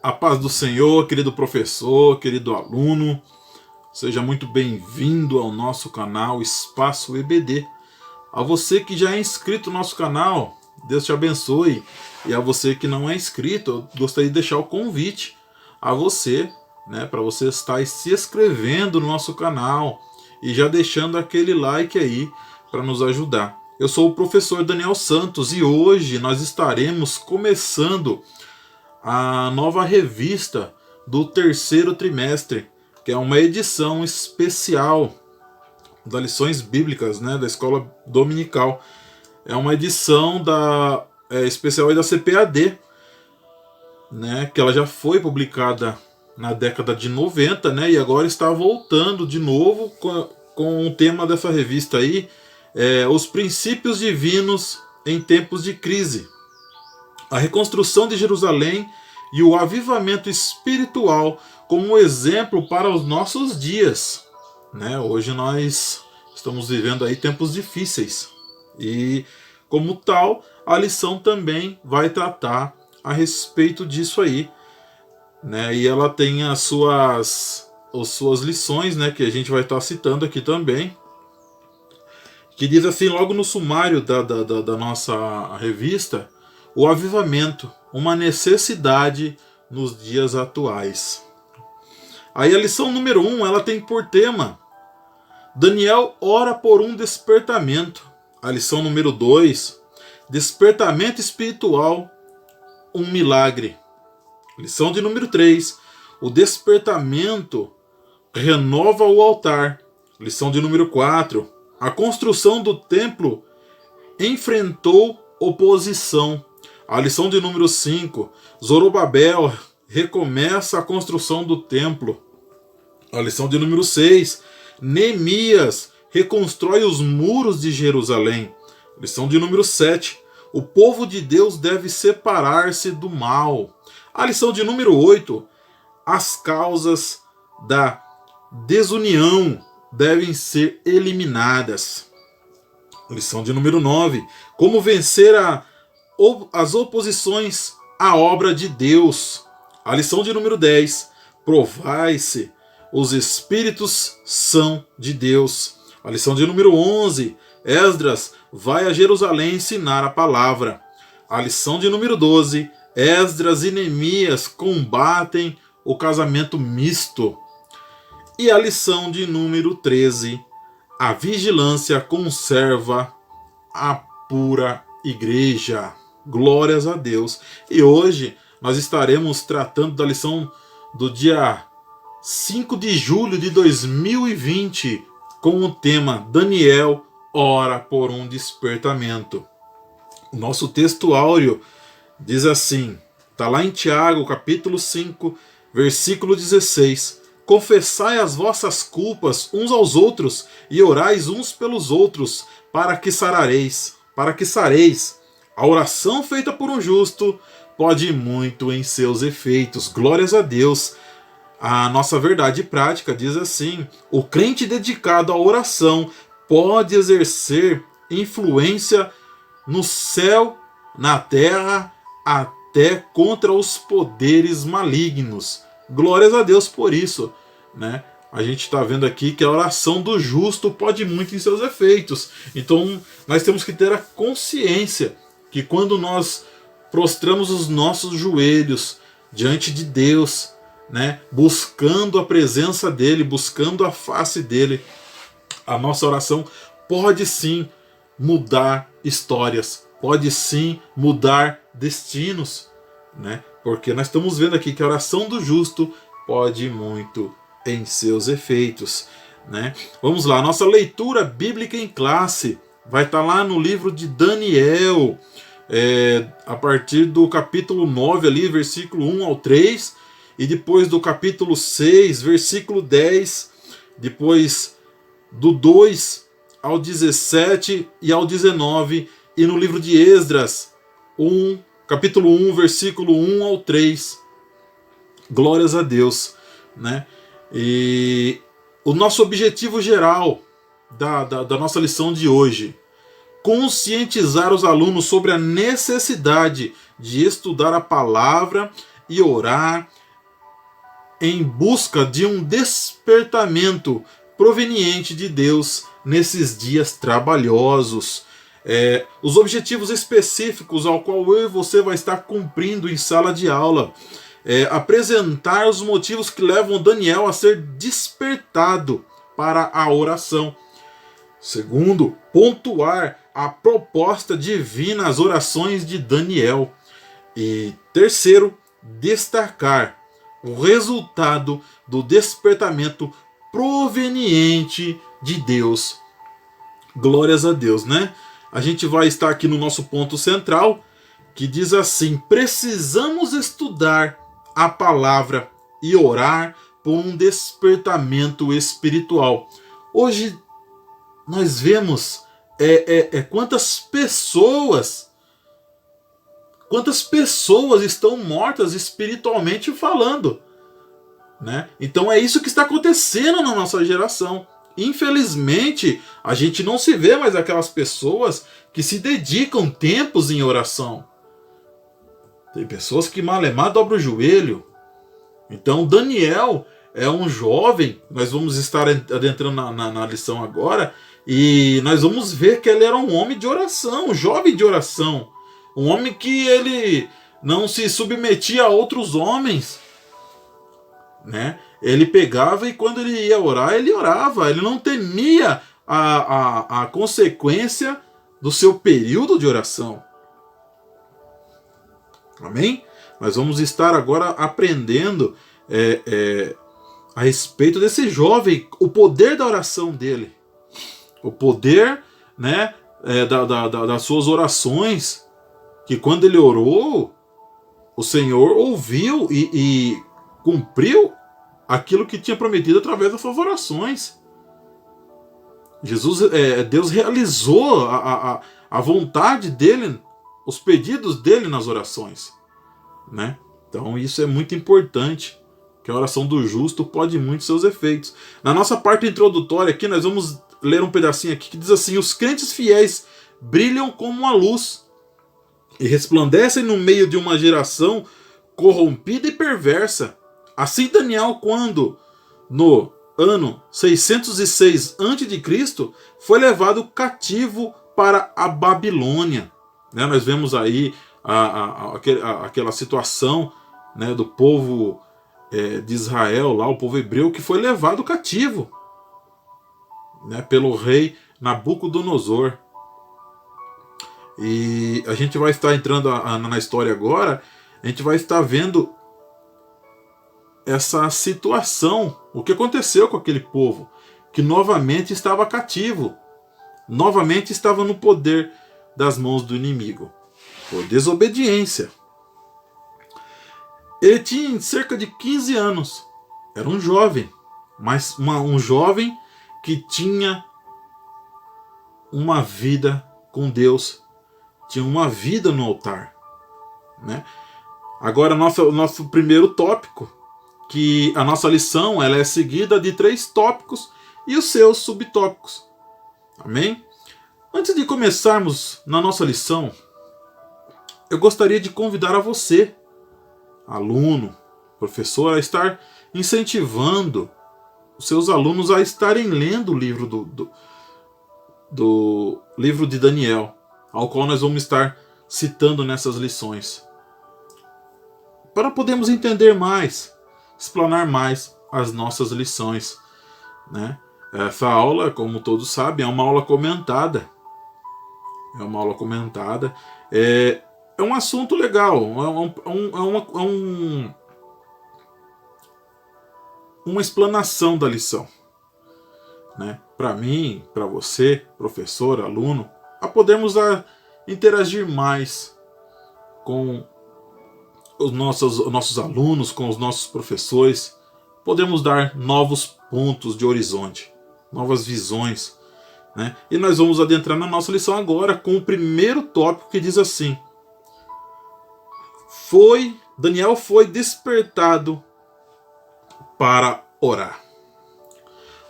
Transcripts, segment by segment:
A paz do Senhor, querido professor, querido aluno, seja muito bem-vindo ao nosso canal Espaço EBD. A você que já é inscrito no nosso canal, Deus te abençoe. E a você que não é inscrito, eu gostaria de deixar o convite a você, para você estar se inscrevendo no nosso canal e já deixando aquele like aí para nos ajudar. Eu sou o professor Daniel Santos e hoje nós estaremos começando a nova revista do terceiro trimestre, que é uma edição especial das lições bíblicas, da escola dominical. É uma edição especial aí da CPAD, que ela já foi publicada na década de 90, e agora está voltando de novo com o tema dessa revista aí, os princípios divinos em tempos de crise. A reconstrução de Jerusalém e o avivamento espiritual como exemplo para os nossos dias. Hoje nós estamos vivendo aí tempos difíceis e, como tal, a lição também vai tratar a respeito disso aí. E ela tem as suas lições, que a gente vai estar citando aqui também, que diz assim, logo no sumário da nossa revista: o avivamento, uma necessidade nos dias atuais. Aí a lição número 1, ela tem por tema: Daniel ora por um despertamento. A lição número 2, despertamento espiritual, um milagre. Lição de número 3, o despertamento renova o altar. Lição de número 4, a construção do templo enfrentou oposição. A lição de número 5, Zorobabel recomeça a construção do templo. A lição de número 6, Neemias reconstrói os muros de Jerusalém. Lição de número 7, o povo de Deus deve separar-se do mal. A lição de número 8, as causas da desunião devem ser eliminadas. Lição de número 9, como vencer as oposições à obra de Deus. A lição de número 10, provai-se, os espíritos são de Deus. A lição de número 11, Esdras vai a Jerusalém ensinar a palavra. A lição de número 12, Esdras e Neemias combatem o casamento misto. E a lição de número 13, a vigilância conserva a pura igreja. Glórias a Deus. E hoje nós estaremos tratando da lição do dia 5 de julho de 2020 com o tema Daniel ora por um despertamento. O nosso texto áureo diz assim, está lá em Tiago, capítulo 5, versículo 16. Confessai as vossas culpas uns aos outros e orais uns pelos outros, para que sareis. A oração feita por um justo pode muito em seus efeitos. Glórias a Deus. A nossa verdade prática diz assim: o crente dedicado à oração pode exercer influência no céu, na terra, até contra os poderes malignos. Glórias a Deus por isso, A gente está vendo aqui que a oração do justo pode muito em seus efeitos. Então nós temos que ter a consciência que quando nós prostramos os nossos joelhos diante de Deus, buscando a presença dele, buscando a face dele, a nossa oração pode sim mudar histórias, pode sim mudar destinos, porque nós estamos vendo aqui que a oração do justo pode muito em seus efeitos, Vamos lá, nossa leitura bíblica em classe vai estar lá no livro de Daniel, a partir do capítulo 9 ali, versículo 1 ao 3, e depois do capítulo 6, versículo 10, depois do 2 ao 17 e ao 19, e no livro de Esdras, capítulo 1, versículo 1 ao 3. Glórias a Deus, E o nosso objetivo geral da nossa lição de hoje: conscientizar os alunos sobre a necessidade de estudar a palavra e orar em busca de um despertamento proveniente de Deus nesses dias trabalhosos. Os objetivos específicos ao qual eu e você vai estar cumprindo em sala de aula. Apresentar os motivos que levam Daniel a ser despertado para a oração. Segundo, pontuar a proposta divina às orações de Daniel. E terceiro, destacar o resultado do despertamento proveniente de Deus. Glórias a Deus, né? A gente vai estar aqui no nosso ponto central, que diz assim: precisamos estudar a palavra e orar por um despertamento espiritual. Hoje nós vemos quantas pessoas estão mortas espiritualmente falando, né? Então é isso que está acontecendo na nossa geração. Infelizmente, a gente não se vê mais aquelas pessoas que se dedicam tempos em oração. Tem pessoas que malemar dobram o joelho. Então Daniel é um jovem, nós vamos estar adentrando na lição agora, e nós vamos ver que ele era um homem de oração, um jovem de oração. Um homem que ele não se submetia a outros homens, né? Ele pegava e quando ele ia orar, ele orava. Ele não temia a consequência do seu período de oração. Amém? Nós vamos estar agora aprendendo a respeito desse jovem, o poder da oração dele. O poder, né, das suas orações. Que quando ele orou, o Senhor ouviu e cumpriu aquilo que tinha prometido através das suas orações. Deus realizou a vontade dele, os pedidos dele nas orações, né? Então isso é muito importante, que a oração do justo pode muito seus efeitos. Na nossa parte introdutória aqui, nós vamos ler um pedacinho aqui que diz assim: os crentes fiéis brilham como a luz e resplandecem no meio de uma geração corrompida e perversa. Assim Daniel, quando no ano 606 a.C., foi levado cativo para a Babilônia. Né? Nós vemos aí aquela situação, né, do povo de Israel, lá, o povo hebreu, que foi levado cativo, né, pelo rei Nabucodonosor. E a gente vai estar entrando na história agora, a gente vai estar vendo essa situação, o que aconteceu com aquele povo, que novamente estava cativo, novamente estava no poder das mãos do inimigo, por desobediência. Ele tinha cerca de 15 anos, era um jovem, mas um jovem que tinha uma vida com Deus, tinha uma vida no altar, né? Agora, nosso primeiro tópico, que a nossa lição ela é seguida de 3 tópicos e os seus subtópicos. Amém? Antes de começarmos na nossa lição, eu gostaria de convidar a você, aluno, professor, a estar incentivando os seus alunos a estarem lendo o livro do livro de Daniel, ao qual nós vamos estar citando nessas lições, para podermos entender mais, explanar mais as nossas lições, né? Essa aula, como todos sabem, é uma aula comentada. É um assunto legal, uma explanação da lição, né? Para mim, para você, professor, aluno, a podermos interagir mais com os nossos alunos, com os nossos professores, podemos dar novos pontos de horizonte, novas visões, né? E nós vamos adentrar na nossa lição agora com o primeiro tópico, que diz assim: Daniel foi despertado para orar.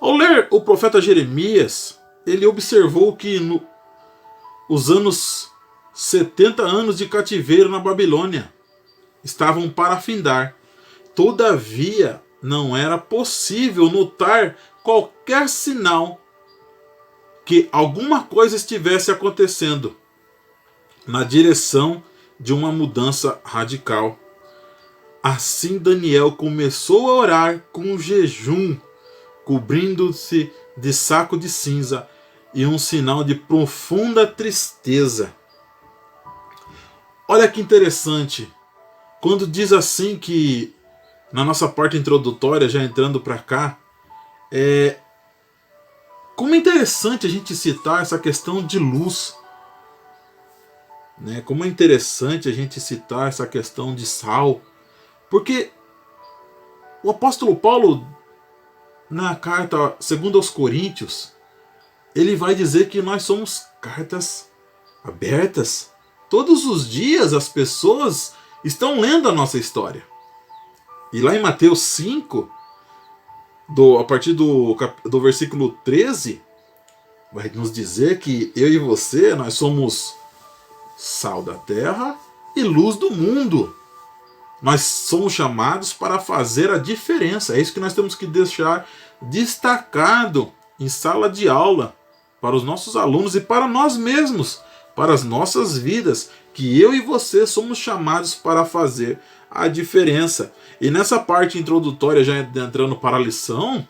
Ao ler o profeta Jeremias, ele observou que os anos 70 anos de cativeiro na Babilônia, estavam para findar. Todavia, não era possível notar qualquer sinal que alguma coisa estivesse acontecendo na direção de uma mudança radical. Assim Daniel começou a orar com jejum, cobrindo-se de saco de cinza e um sinal de profunda tristeza. Olha que interessante, quando diz assim que, na nossa parte introdutória, já entrando para cá, como é interessante a gente citar essa questão de luz, né? Como é interessante a gente citar essa questão de sal, porque o apóstolo Paulo, na carta 2 aos Coríntios, ele vai dizer que nós somos cartas abertas. Todos os dias as pessoas estão lendo a nossa história. E lá em Mateus 5, a partir do versículo 13, vai nos dizer que eu e você, nós somos sal da terra e luz do mundo. Nós somos chamados para fazer a diferença. É isso que nós temos que deixar destacado em sala de aula para os nossos alunos e para nós mesmos, para as nossas vidas, que eu e você somos chamados para fazer a diferença. E nessa parte introdutória, já entrando para a lição,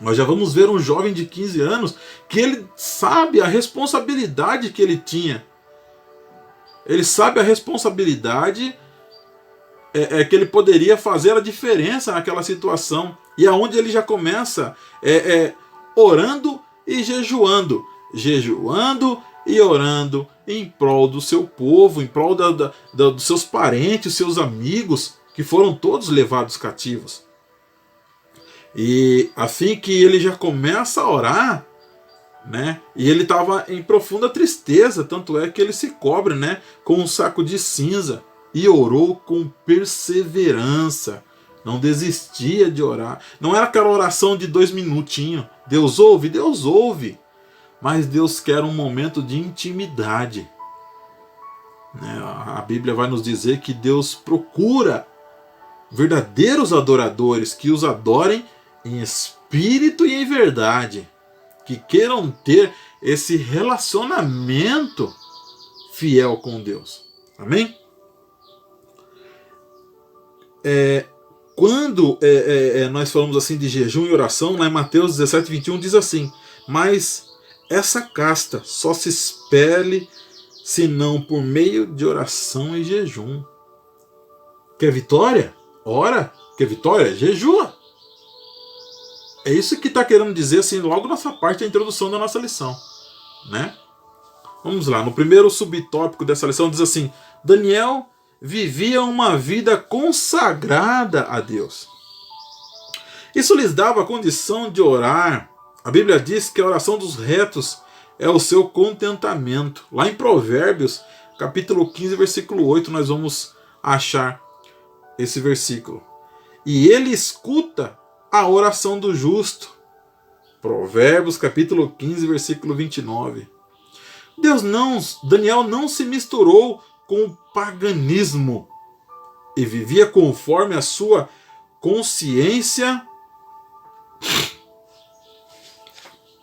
nós já vamos ver um jovem de 15 anos que ele sabe a responsabilidade que ele tinha. Ele sabe a responsabilidade que ele poderia fazer a diferença naquela situação. E aonde ele já começa orando e jejuando. Jejuando e orando em prol do seu povo, em prol dos seus parentes, seus amigos, que foram todos levados cativos. E assim que ele já começa a orar, né? E ele estava em profunda tristeza, tanto é que ele se cobre, né, com um saco de cinza e orou com perseverança. Não desistia de orar. Não era aquela oração de 2 minutinhos. Deus ouve, Deus ouve. Mas Deus quer um momento de intimidade. A Bíblia vai nos dizer que Deus procura verdadeiros adoradores que os adorem em espírito e em verdade, que queiram ter esse relacionamento fiel com Deus. Amém? Quando nós falamos assim de jejum e oração, lá em Mateus 17, 21 diz assim: mas essa casta só se expele senão por meio de oração e jejum. Quer vitória? Ora. Quer vitória? Jejua. É isso que está querendo dizer assim, logo nessa parte da introdução da nossa lição, né? Vamos lá, no primeiro subtópico dessa lição diz assim: Daniel vivia uma vida consagrada a Deus. Isso lhes dava a condição de orar. A Bíblia diz que a oração dos retos é o seu contentamento. Lá em Provérbios, capítulo 15, versículo 8, nós vamos achar esse versículo. E ele escuta a oração do justo. Provérbios, capítulo 15, versículo 29. Daniel não se misturou com o paganismo e vivia conforme a sua consciência.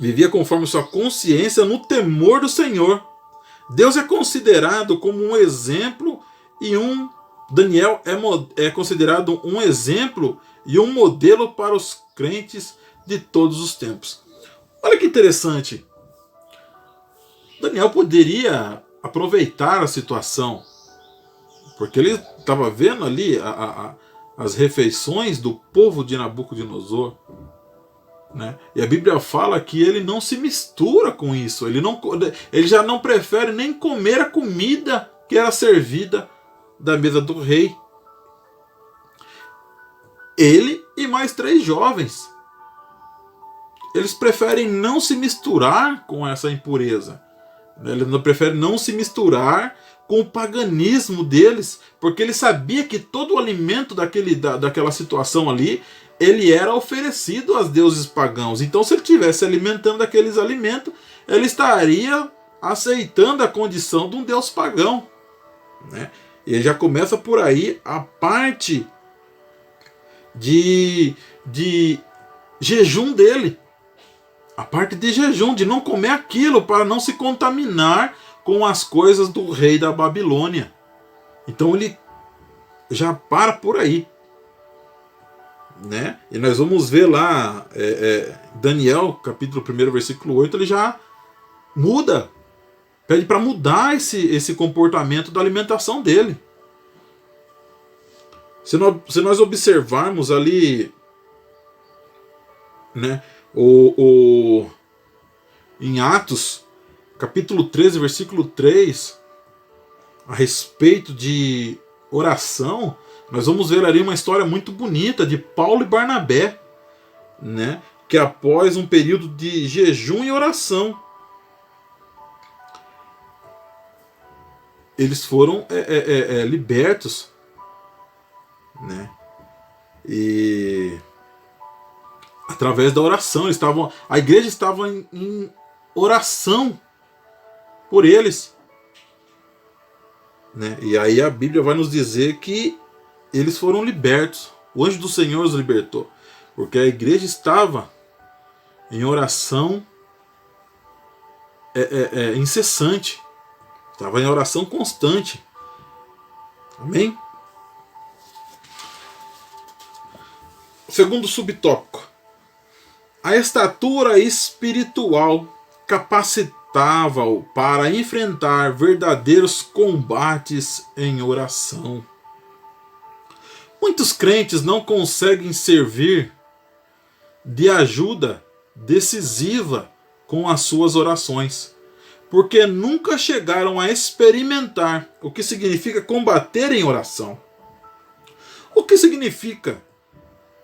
Vivia conforme sua consciência no temor do Senhor. Deus é considerado como um exemplo Daniel é considerado um exemplo e um modelo para os crentes de todos os tempos. Olha que interessante. Daniel poderia aproveitar a situação, porque ele estava vendo ali as refeições do povo de Nabucodonosor, né? E a Bíblia fala que ele não se mistura com isso. Ele já não prefere nem comer a comida que era servida da mesa do rei. Ele e mais 3 jovens. Eles preferem não se misturar com essa impureza. Eles preferem não se misturar com o paganismo deles, porque ele sabia que todo o alimento daquela situação ali, ele era oferecido aos deuses pagãos. Então, se ele estivesse alimentando daqueles alimentos, ele estaria aceitando a condição de um deus pagão, né? E já começa por aí a parte de jejum dele. A parte de jejum, de não comer aquilo para não se contaminar com as coisas do rei da Babilônia. Então ele já para por aí, né? E nós vamos ver lá Daniel, capítulo 1, versículo 8, ele já muda, pede para mudar esse comportamento da alimentação dele. Se nós observarmos ali, né, em Atos, capítulo 13, versículo 3, a respeito de oração, nós vamos ver ali uma história muito bonita de Paulo e Barnabé, né, que após um período de jejum e oração, eles foram libertos, né, e através da oração, a igreja estava em oração por eles, né? E aí a Bíblia vai nos dizer que eles foram libertos. O anjo do Senhor os libertou, porque a igreja estava em oração incessante, estava em oração constante. Amém? Segundo subtópico, a estatura espiritual capacitava-o para enfrentar verdadeiros combates em oração. Muitos crentes não conseguem servir de ajuda decisiva com as suas orações, porque nunca chegaram a experimentar o que significa combater em oração. O que significa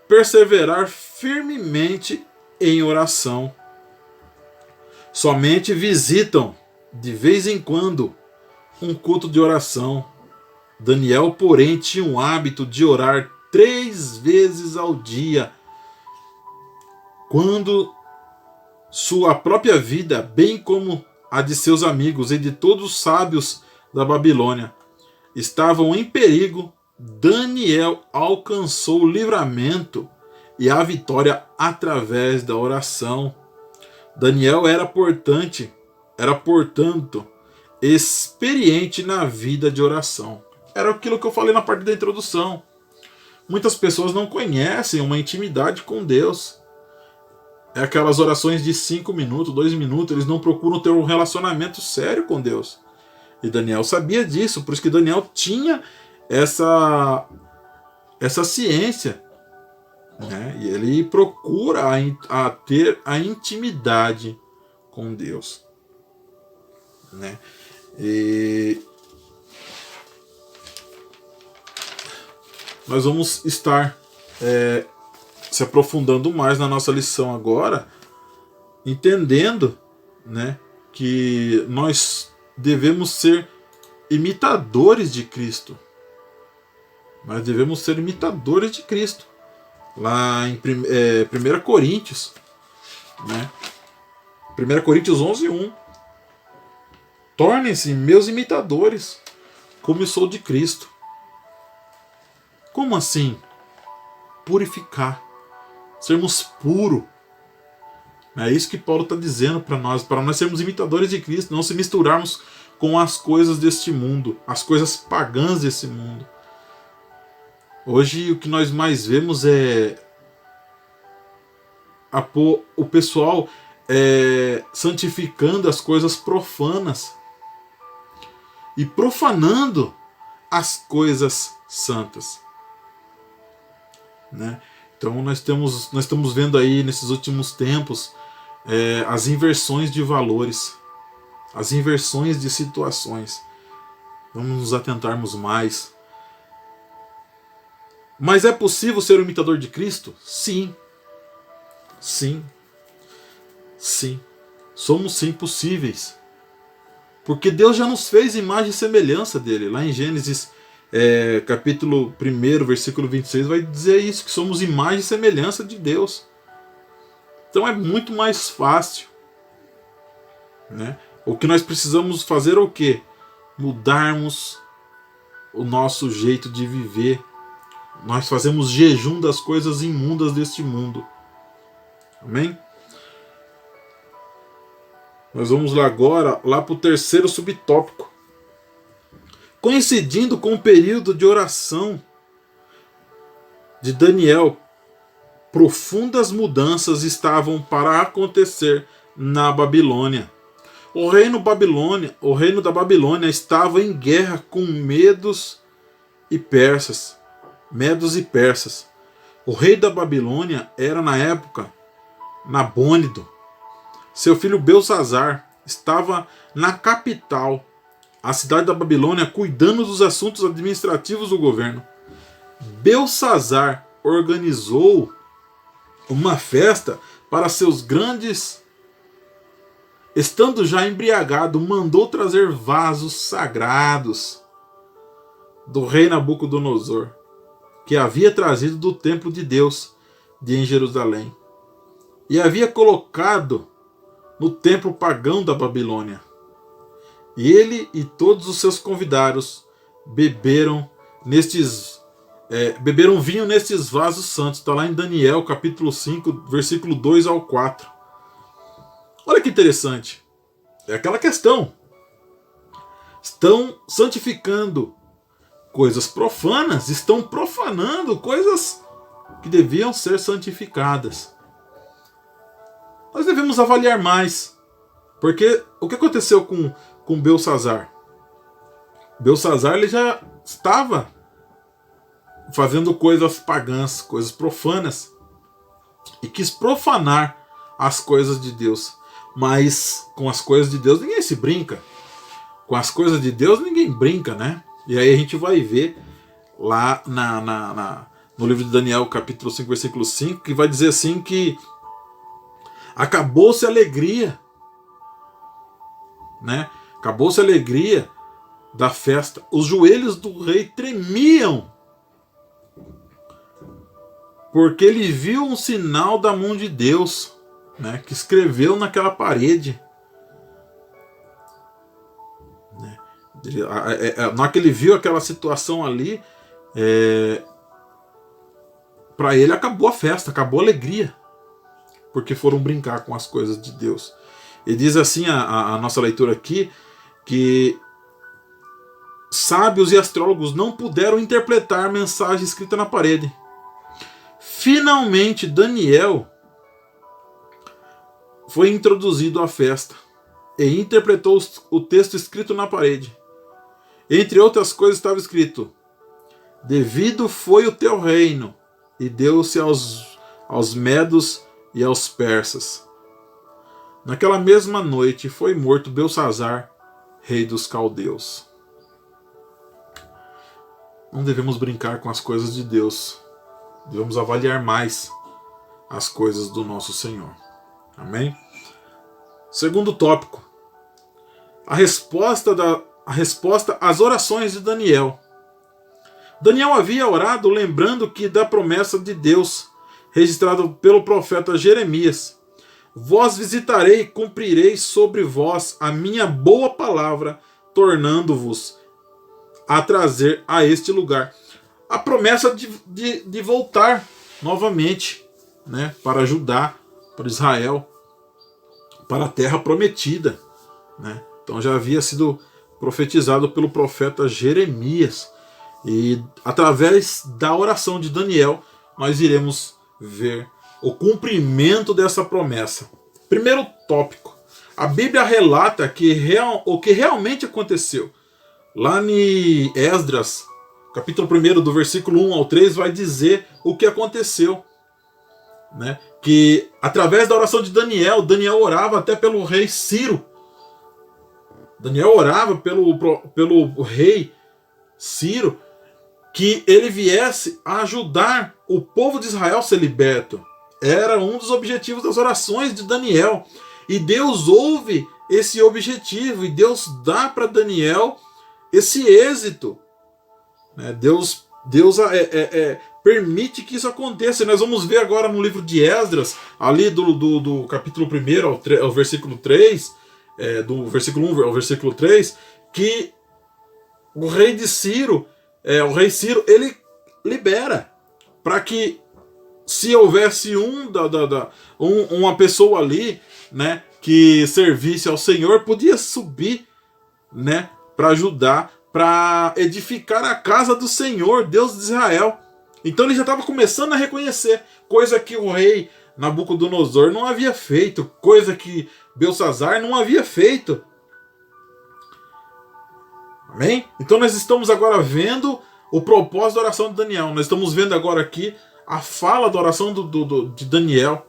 perseverar firmemente em oração. Somente visitam, de vez em quando, um culto de oração. Daniel, porém, tinha um hábito de orar 3 vezes ao dia, quando sua própria vida, bem como a de seus amigos e de todos os sábios da Babilônia, estavam em perigo, Daniel alcançou o livramento e a vitória através da oração. Daniel era, portanto, experiente na vida de oração. Era aquilo que eu falei na parte da introdução. Muitas pessoas não conhecem uma intimidade com Deus. É aquelas orações de 5 minutos, 2 minutos, eles não procuram ter um relacionamento sério com Deus. E Daniel sabia disso, por isso que Daniel tinha essa ciência, né? E ele procura ter a intimidade com Deus, né? E nós vamos estar se aprofundando mais na nossa lição agora, entendendo, né, que nós devemos ser imitadores de Cristo. Nós devemos ser imitadores de Cristo. Lá em 1 Coríntios, né? 1 Coríntios 11:1. Tornem-se meus imitadores, como eu sou de Cristo. Como assim? Purificar. Sermos puros. É isso que Paulo está dizendo para nós sermos imitadores de Cristo, não se misturarmos com as coisas deste mundo, as coisas pagãs desse mundo. Hoje o que nós mais vemos é o pessoal santificando as coisas profanas e profanando as coisas santas, né? Então nós estamos vendo aí nesses últimos tempos as inversões de valores, as inversões de situações. Vamos nos atentarmos mais. Mas é possível ser um imitador de Cristo? Sim. Sim. Sim. Somos sim possíveis. Porque Deus já nos fez imagem e semelhança dele. Lá em Gênesis capítulo 1, versículo 26, vai dizer isso, que somos imagem e semelhança de Deus. Então é muito mais fácil, né? O que nós precisamos fazer é o quê? Mudarmos o nosso jeito de viver. Nós fazemos jejum das coisas imundas deste mundo. Amém? Nós vamos lá agora, lá para o terceiro subtópico. Coincidindo com o período de oração de Daniel, profundas mudanças estavam para acontecer na Babilônia. O reino da Babilônia estava em guerra com medos e persas. O rei da Babilônia era na época Nabônido. Seu filho Belsazar estava na capital, a cidade da Babilônia, cuidando dos assuntos administrativos do governo. Belsazar organizou uma festa para seus grandes. Estando já embriagado, mandou trazer vasos sagrados do rei Nabucodonosor, que havia trazido do templo de Deus em Jerusalém, e havia colocado no templo pagão da Babilônia. E ele e todos os seus convidados beberam vinho nestes vasos santos. Está lá em Daniel capítulo 5, versículo 2 ao 4. Olha que interessante. É aquela questão. Estão santificando coisas profanas, estão profanando coisas que deviam ser santificadas. Nós devemos avaliar mais. Porque o que aconteceu com Belsazar? Belsazar ele já estava fazendo coisas pagãs, coisas profanas, e quis profanar as coisas de Deus. Mas com as coisas de Deus ninguém se brinca. Com as coisas de Deus ninguém brinca, né? E aí a gente vai ver lá no livro de Daniel, capítulo 5, versículo 5, que vai dizer assim que acabou-se a alegria, né? Acabou-se a alegria da festa. Os joelhos do rei tremiam, porque ele viu um sinal da mão de Deus, né, que escreveu naquela parede. Na hora que ele viu aquela situação ali, para ele acabou a festa, acabou a alegria, porque foram brincar com as coisas de Deus. E diz assim a nossa leitura aqui, que sábios e astrólogos não puderam interpretar a mensagem escrita na parede. Finalmente Daniel foi introduzido à festa e interpretou o texto escrito na parede. Entre outras coisas estava escrito: devido foi o teu reino, e deu-se aos medos e aos persas. Naquela mesma noite foi morto Belsazar, rei dos caldeus. Não devemos brincar com as coisas de Deus. Devemos avaliar mais as coisas do nosso Senhor. Amém? Segundo tópico. A resposta às orações de Daniel. Daniel havia orado lembrando que da promessa de Deus, registrada pelo profeta Jeremias: vós visitarei e cumprirei sobre vós a minha boa palavra, tornando-vos a trazer a este lugar. A promessa de voltar novamente, né, para Judá, para Israel, para a terra prometida, né? Então já havia sido profetizado pelo profeta Jeremias. E através da oração de Daniel, nós iremos ver o cumprimento dessa promessa. Primeiro tópico. A Bíblia relata o que realmente aconteceu. Lá em Esdras, capítulo 1, do versículo 1 ao 3, vai dizer o que aconteceu, né? Que através da oração de Daniel, Daniel orava até pelo rei Ciro. Daniel orava pelo rei Ciro, que ele viesse a ajudar o povo de Israel a ser liberto. Era um dos objetivos das orações de Daniel. E Deus ouve esse objetivo, e Deus dá para Daniel esse êxito. Deus permite que isso aconteça. E nós vamos ver agora no livro de Esdras, ali do capítulo 1 ao versículo 3, do versículo 1 ao versículo 3, que o rei de Ciro o rei Ciro, ele libera para que, se houvesse uma pessoa ali, né, que servisse ao Senhor, podia subir, né, para ajudar, para edificar a casa do Senhor, Deus de Israel. Então ele já estava começando a reconhecer, coisa que o rei Nabucodonosor não havia feito, coisa que Belsazar não havia feito. Amém? Então nós estamos agora vendo o propósito da oração de Daniel. Nós estamos vendo agora aqui a fala da oração de Daniel,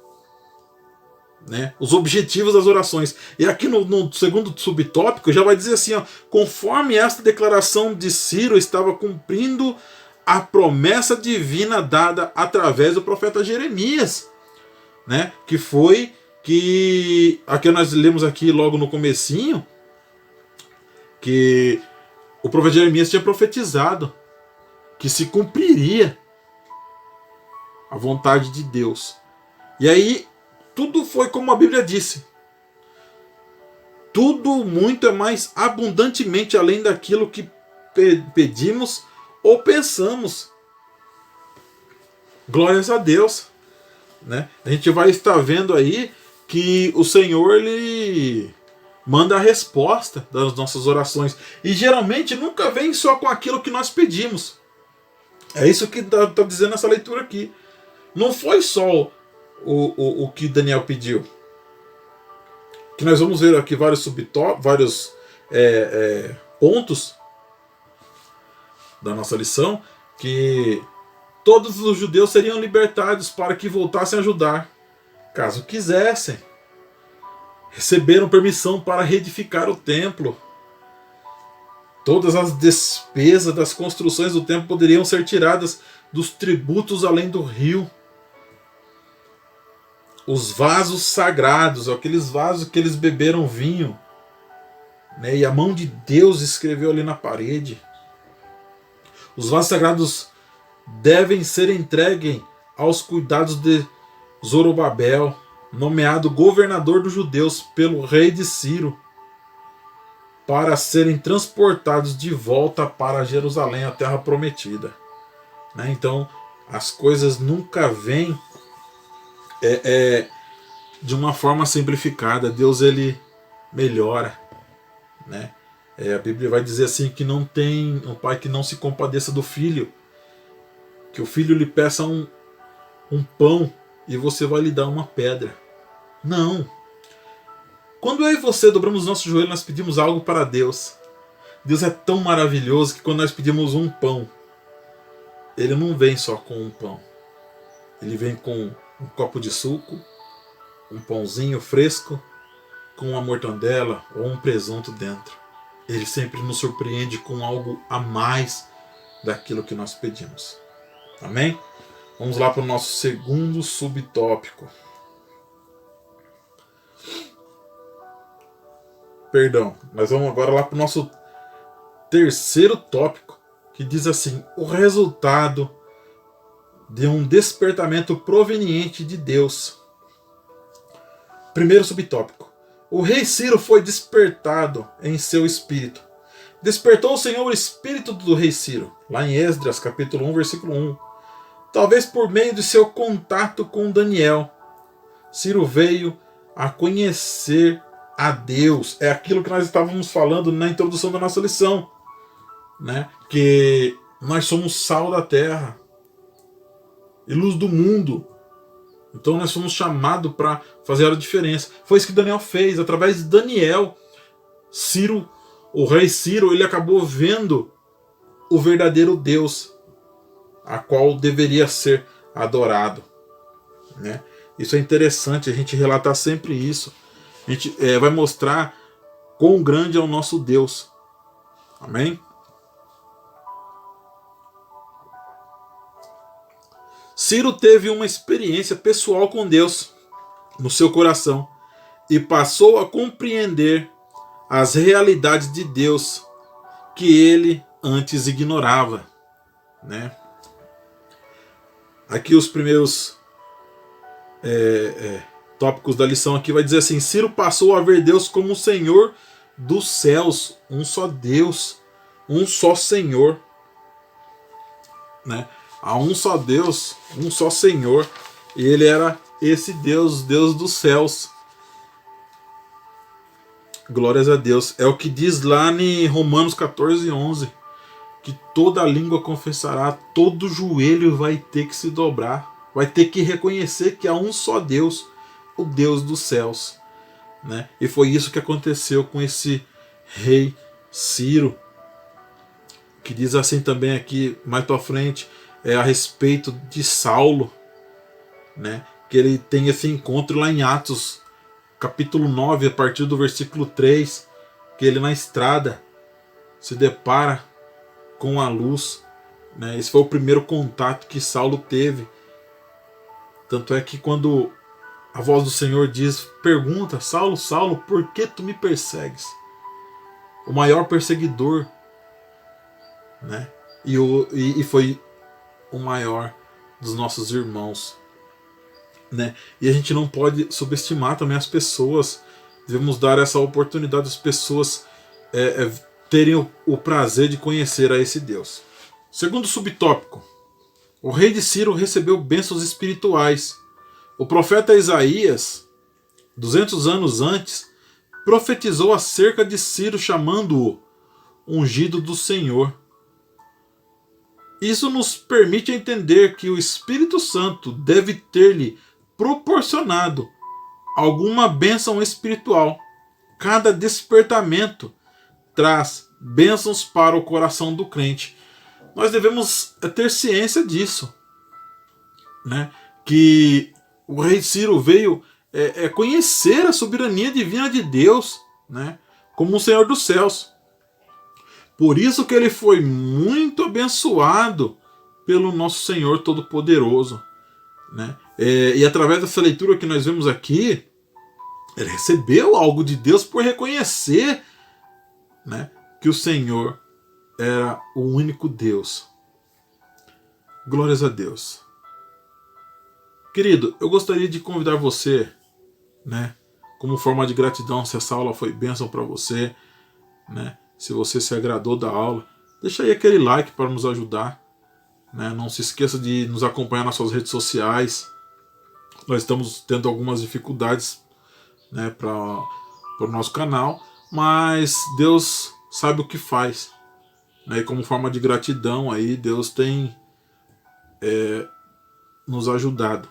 né? Os objetivos das orações. E aqui no segundo subtópico já vai dizer assim, ó, conforme esta declaração de Ciro estava cumprindo a promessa divina dada através do profeta Jeremias, né? Que foi que aqui nós lemos aqui logo no comecinho que o profeta Jeremias tinha profetizado que se cumpriria a vontade de Deus. E aí tudo foi como a Bíblia disse. Tudo muito é mais abundantemente além daquilo que pedimos ou pensamos. Glórias a Deus, né? A gente vai estar vendo aí que o Senhor, ele manda a resposta das nossas orações. E geralmente nunca vem só com aquilo que nós pedimos. É isso que está dizendo essa leitura aqui. Não foi só o que Daniel pediu. Que nós vamos ver aqui vários pontos da nossa lição, que todos os judeus seriam libertados para que voltassem a ajudar, caso quisessem. Receberam permissão para reedificar o templo. Todas as despesas das construções do templo poderiam ser tiradas dos tributos além do rio. Os vasos sagrados, aqueles vasos que eles beberam vinho, né, e a mão de Deus escreveu ali na parede. Os vasos sagrados devem ser entregues aos cuidados de Zorobabel, nomeado governador dos judeus pelo rei de Ciro, para serem transportados de volta para Jerusalém, a terra prometida. Né? Então, as coisas nunca vêm de uma forma simplificada. Deus, ele melhora, né? A Bíblia vai dizer assim que não tem um pai que não se compadeça do filho, que o filho lhe peça um pão e você vai lhe dar uma pedra. Não. Quando eu e você dobramos nosso joelho, nós pedimos algo para Deus. Deus é tão maravilhoso que quando nós pedimos um pão, ele não vem só com um pão. Ele vem com um copo de suco, um pãozinho fresco, com uma mortandela ou um presunto dentro. Ele sempre nos surpreende com algo a mais daquilo que nós pedimos. Amém? Vamos lá para o nosso segundo subtópico. Perdão, nós vamos agora lá para o nosso terceiro tópico, que diz assim: o resultado de um despertamento proveniente de Deus. Primeiro subtópico. O rei Ciro foi despertado em seu espírito. Despertou o Senhor o espírito do rei Ciro, lá em Esdras, capítulo 1, versículo 1. Talvez por meio de seu contato com Daniel, Ciro veio a conhecer a Deus. É aquilo que nós estávamos falando na introdução da nossa lição, né? Que nós somos sal da terra e luz do mundo. Então nós fomos chamados para fazer a diferença. Foi isso que Daniel fez. Através de Daniel, Ciro, o rei Ciro, ele acabou vendo o verdadeiro Deus, a qual deveria ser adorado, né? Isso é interessante, a gente relatar sempre isso. A gente vai mostrar quão grande é o nosso Deus. Amém? Ciro teve uma experiência pessoal com Deus no seu coração e passou a compreender as realidades de Deus que ele antes ignorava, né? Aqui os primeiros tópicos da lição aqui vai dizer assim: Ciro passou a ver Deus como o Senhor dos céus, um só Deus, um só Senhor. né? Há um só Deus, um só Senhor, e ele era esse Deus, Deus dos céus. Glórias a Deus. É o que diz lá em Romanos 14:11, que toda língua confessará, todo joelho vai ter que se dobrar, vai ter que reconhecer que há um só Deus, o Deus dos céus, né? E foi isso que aconteceu com esse rei Ciro, que diz assim também aqui mais para frente, a respeito de Saulo, né? Que ele tem esse encontro lá em Atos capítulo 9, a partir do versículo 3, que ele na estrada se depara com a luz, né? Esse foi o primeiro contato que Saulo teve. Tanto é que quando a voz do Senhor pergunta: Saulo, Saulo, por que tu me persegues? O maior perseguidor, né? E foi o maior dos nossos irmãos, né? E a gente não pode subestimar também as pessoas. Devemos dar essa oportunidade às pessoas terem o prazer de conhecer a esse Deus. Segundo subtópico, o rei de Ciro recebeu bênçãos espirituais. O profeta Isaías, 200 anos antes, profetizou acerca de Ciro, chamando-o ungido do Senhor. Isso nos permite entender que o Espírito Santo deve ter-lhe proporcionado alguma bênção espiritual. Cada despertamento traz bênçãos para o coração do crente. Nós devemos ter ciência disso, né? Que o rei Ciro veio conhecer a soberania divina de Deus, né? Como o Senhor dos céus. Por isso que ele foi muito abençoado pelo nosso Senhor Todo-Poderoso, né? E através dessa leitura que nós vemos aqui, ele recebeu algo de Deus por reconhecer, né, que o Senhor era o único Deus. Glórias a Deus. Querido, eu gostaria de convidar você, né, como forma de gratidão, se essa aula foi bênção para você, né, se você se agradou da aula, deixa aí aquele like para nos ajudar, né, não se esqueça de nos acompanhar nas suas redes sociais. Nós estamos tendo algumas dificuldades, né, para o nosso canal, mas Deus sabe o que faz, né, e como forma de gratidão aí Deus tem nos ajudado.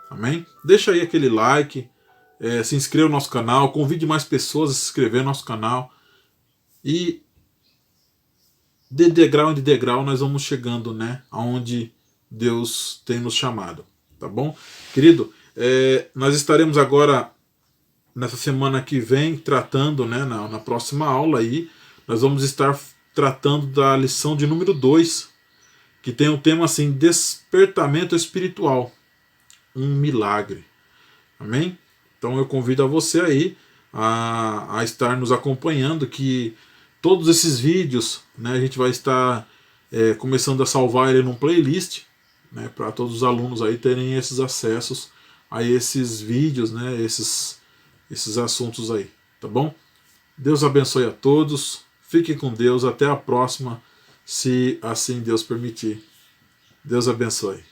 Amém? Deixa aí aquele like, se inscreva no nosso canal, convide mais pessoas a se inscrever no nosso canal, e de degrau em degrau nós vamos chegando, né, aonde Deus tem nos chamado, tá bom? Querido, nós estaremos agora nessa semana que vem tratando, né, na próxima aula aí, nós vamos estar tratando da lição de número 2, que tem um tema assim: despertamento espiritual, um milagre. Amém? Então eu convido a você aí a estar nos acompanhando, que todos esses vídeos, né, a gente vai estar começando a salvar ele num playlist, né, para todos os alunos aí terem esses acessos a esses vídeos, né, esses assuntos aí, tá bom? Deus abençoe a todos, fiquem com Deus, até a próxima, se assim Deus permitir. Deus abençoe.